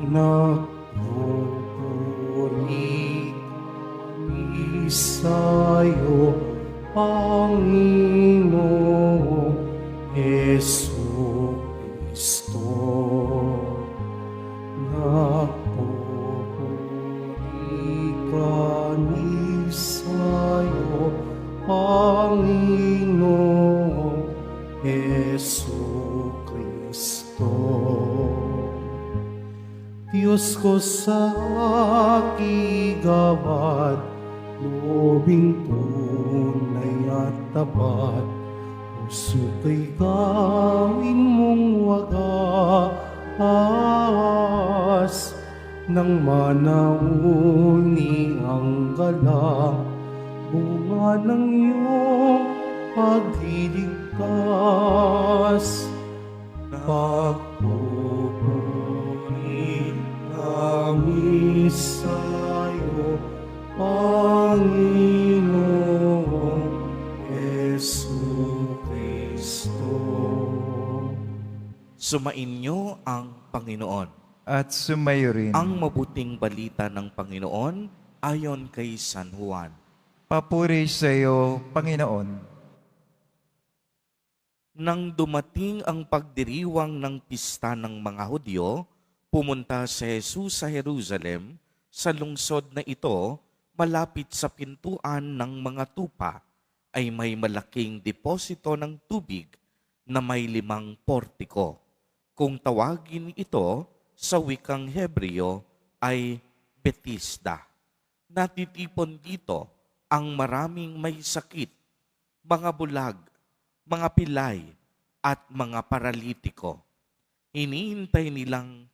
Nagpupuri kami sa'yo, Panginoong Jesucristo. Nagpupuri kami sa'yo, Panginoong Jesucristo. Diyos ko sa kigawad, lobing tunay at tapat, puso ko'y gawin mong wagas, nang manauni ang galang, bunga ng iyong pagliligtas. Pagpupuri kami sa'yo, Panginoong Jesucristo. Sumainyo ang Panginoon. At sumayo rin. Ang mabuting balita ng Panginoon ayon kay San Juan. Papuri sa iyo, Panginoon. Nang dumating ang pagdiriwang ng pista ng mga Hudyo, pumunta si Jesus sa Jerusalem, sa lungsod na ito, malapit sa pintuan ng mga tupa, ay may malaking deposito ng tubig na may 5 portiko. Kung tawagin ito sa wikang Hebreo ay Bethesda. Natitipon dito ang maraming may sakit, mga bulag, mga pilay, at mga paralitiko. Hinihintay nilang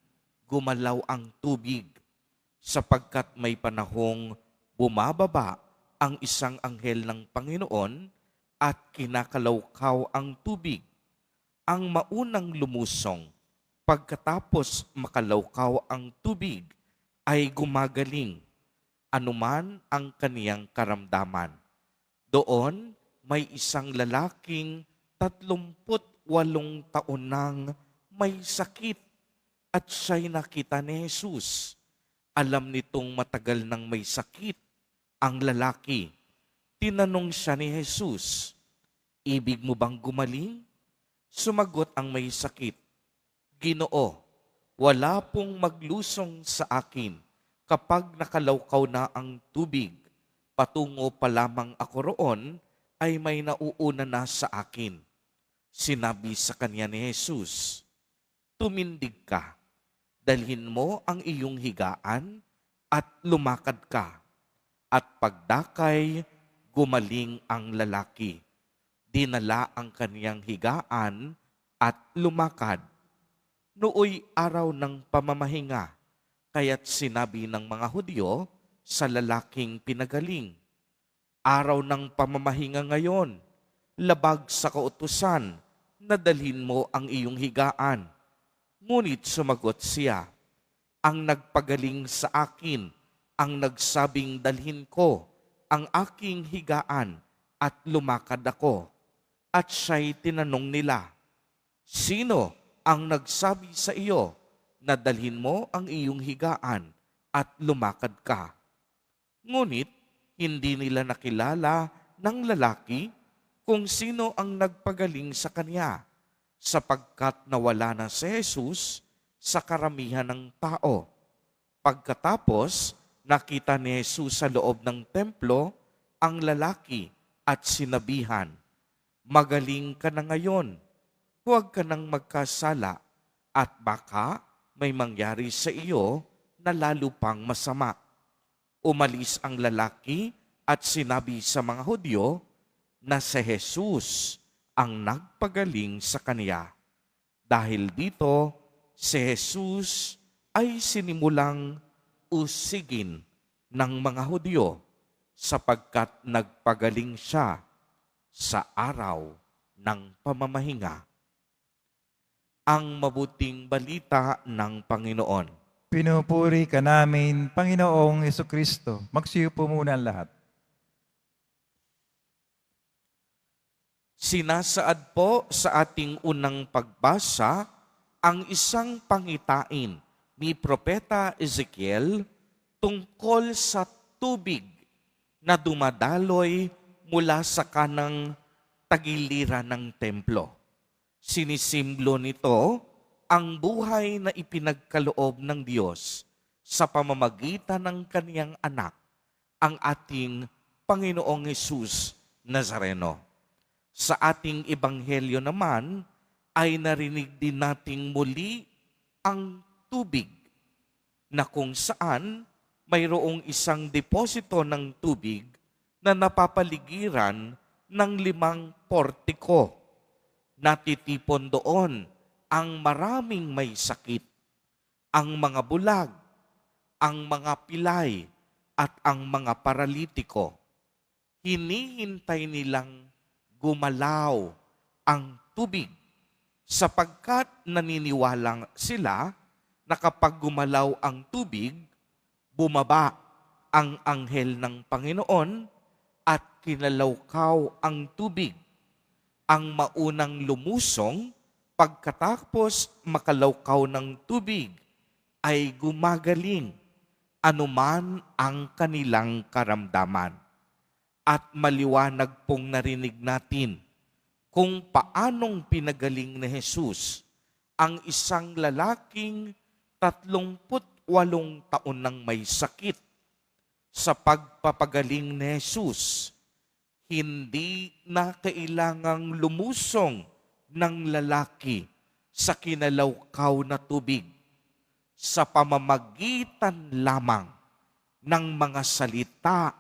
gumalaw ang tubig sapagkat may panahong bumababa ang isang anghel ng Panginoon at kinakalawkaw ang tubig. Ang maunang lumusong pagkatapos makalawkaw ang tubig ay gumagaling anuman ang kaniyang karamdaman. Doon may isang lalaking 38 taon nang may sakit at siya'y nakita ni Jesus. Alam nitong matagal nang may sakit ang lalaki. Tinanong siya ni Jesus, "Ibig mo bang gumaling?" Sumagot ang may sakit, "Ginoo, wala pong maglusong sa akin kapag nakalawkaw na ang tubig. Patungo pa lamang ako roon ay may nauuna na sa akin." Sinabi sa kanya ni Jesus, "Tumindig ka, dalhin mo ang iyong higaan at lumakad ka." At pagdakay, gumaling ang lalaki. Dinala ang kaniyang higaan at lumakad. Nooy araw ng pamamahinga, kaya't sinabi ng mga Hudyo sa lalaking pinagaling, "Araw ng pamamahinga ngayon, labag sa kautusan na dalhin mo ang iyong higaan." Ngunit sumagot siya, "Ang nagpagaling sa akin ang nagsabing dalhin ko ang aking higaan at lumakad ako." At siya'y tinanong nila, "Sino ang nagsabi sa iyo na dalhin mo ang iyong higaan at lumakad ka?" Ngunit hindi nila nakilala ng lalaki kung sino ang nagpagaling sa kanya, sapagkat nawala na si Jesus sa karamihan ng tao. Pagkatapos, nakita ni Jesus sa loob ng templo ang lalaki at sinabihan, "Magaling ka na ngayon, huwag ka nang magkasala at baka may mangyari sa iyo na lalo pang masama." Umalis ang lalaki at sinabi sa mga Hudyo na si Jesus ang nagpagaling sa kaniya. Dahil dito, si Jesus ay sinimulang usigin ng mga Hudyo sapagkat nagpagaling siya sa araw ng pamamahinga. Ang mabuting balita ng Panginoon. Pinupuri ka namin, Panginoong Jesucristo. Magsiyo po muna ang lahat. Sinasaad po sa ating unang pagbasa ang isang pangitain ni Propeta Ezekiel tungkol sa tubig na dumadaloy mula sa kanang tagiliran ng templo. Sinisimbolo nito ang buhay na ipinagkaloob ng Diyos sa pamamagitan ng kaniyang anak, ang ating Panginoong Hesus Nazareno. Sa ating ebanghelyo naman ay narinig din nating muli ang tubig na kung saan mayroong isang deposito ng tubig na napapaligiran ng 5 portiko. Natitipon doon ang maraming may sakit, ang mga bulag, ang mga pilay, at ang mga paralitiko. Hinihintay nilang gumalaw ang tubig sapagkat naniniwala sila na kapag gumalaw ang tubig, bumaba ang anghel ng Panginoon at kinalawkaw ang tubig. Ang maunang lumusong pagkatapos makalawkaw ng tubig ay gumagaling anuman ang kanilang karamdaman. At maliwanag pong narinig natin kung paanong pinagaling ni Jesus ang isang lalaking 38 taon nang may sakit. Sa pagpapagaling ni Jesus, hindi na kailangang lumusong ng lalaki sa kinalawkaw na tubig sa pamamagitan lamang ng mga salita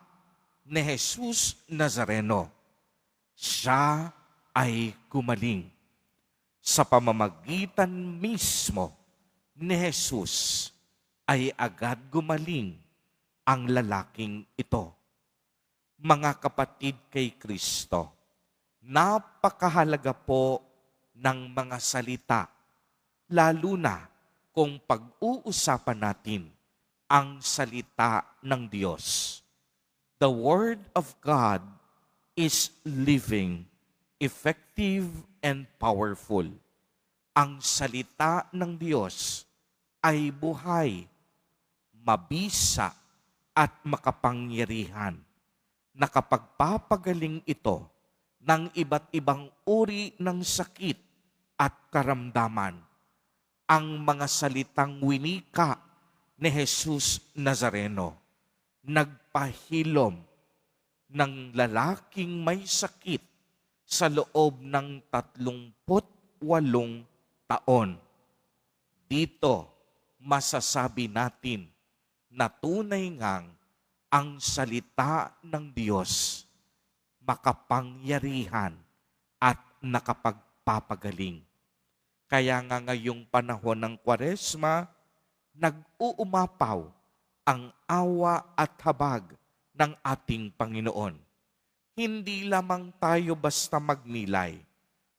ni Jesus Nazareno. Siya ay gumaling. Sa pamamagitan mismo ni Jesus ay agad gumaling ang lalaking ito. Mga kapatid kay Kristo, napakahalaga po ng mga salita, lalo na kung pag-uusapan natin ang salita ng Diyos. The Word of God is living, effective, and powerful. Ang salita ng Diyos ay buhay, mabisa, at makapangyarihan. Nakapagpapagaling ito ng iba't ibang uri ng sakit at karamdaman. Ang mga salitang winika ni Jesus Nazareno nagpahilom ng lalaking may sakit sa loob ng 38 taon. Dito masasabi natin na tunay ngang ang salita ng Diyos makapangyarihan at nakapagpapagaling. Kaya nga ngayong panahon ng Kwaresma, nag-uumapaw ang awa at habag ng ating Panginoon. Hindi lamang tayo basta magnilay,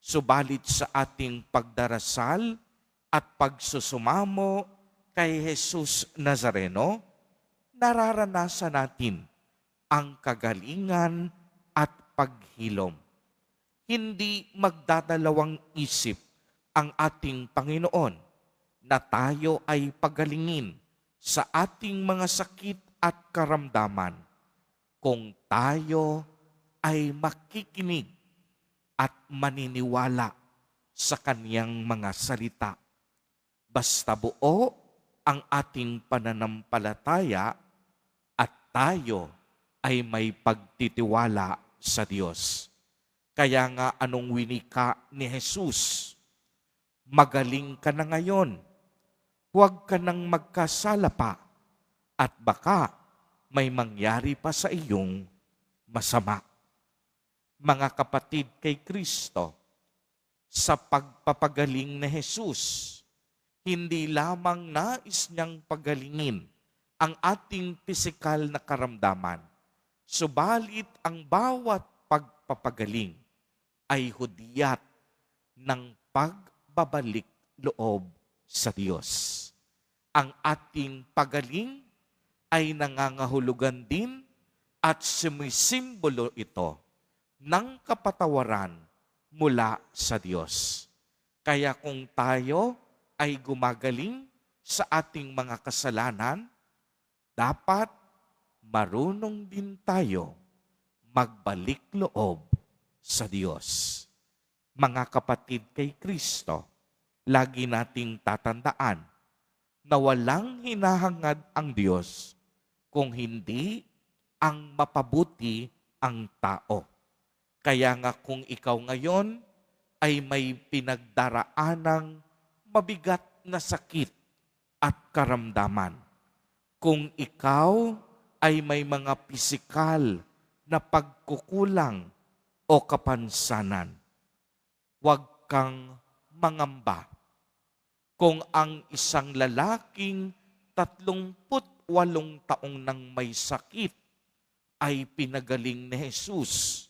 subalit sa ating pagdarasal at pagsusumamo kay Jesus Nazareno, nararanasan natin ang kagalingan at paghilom. Hindi magdadalawang isip ang ating Panginoon na tayo ay pagalingin sa ating mga sakit at karamdaman kung tayo ay makikinig at maniniwala sa kaniyang mga salita. Basta buo ang ating pananampalataya at tayo ay may pagtitiwala sa Diyos. Kaya nga anong winika ni Jesus? Magaling ka na ngayon. Huwag ka nang magkasala pa at baka may mangyari pa sa iyong masama. Mga kapatid kay Kristo, sa pagpapagaling ni Jesus, hindi lamang nais niyang pagalingin ang ating pisikal na karamdaman, subalit ang bawat pagpapagaling ay hudyat ng pagbabalik loob sa Diyos. Ang ating pagaling ay nangangahulugan din at sumisimbolo ito ng kapatawaran mula sa Diyos. Kaya kung tayo ay gumagaling sa ating mga kasalanan, dapat marunong din tayo magbalik loob sa Diyos. Mga kapatid kay Kristo, lagi nating tatandaan na walang hinahangad ang Diyos kung hindi ang mapabuti ang tao. Kaya nga kung ikaw ngayon ay may pinagdaraanang mabigat na sakit at karamdaman, kung ikaw ay may mga pisikal na pagkukulang o kapansanan, huwag kang mangamba. Kung ang isang lalaking 38 taong nang may sakit ay pinagaling ni Jesus,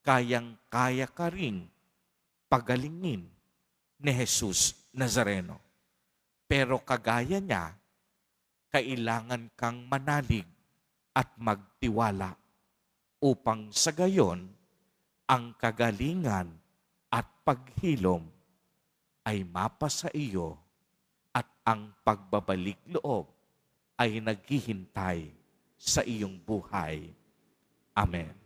kayang-kaya ka ring pagalingin ni Jesus Nazareno. Pero kagaya niya, kailangan kang manalig at magtiwala upang sa gayon ang kagalingan at paghilom ay mapasa iyo at ang pagbabalik loob ay naghihintay sa iyong buhay. Amen.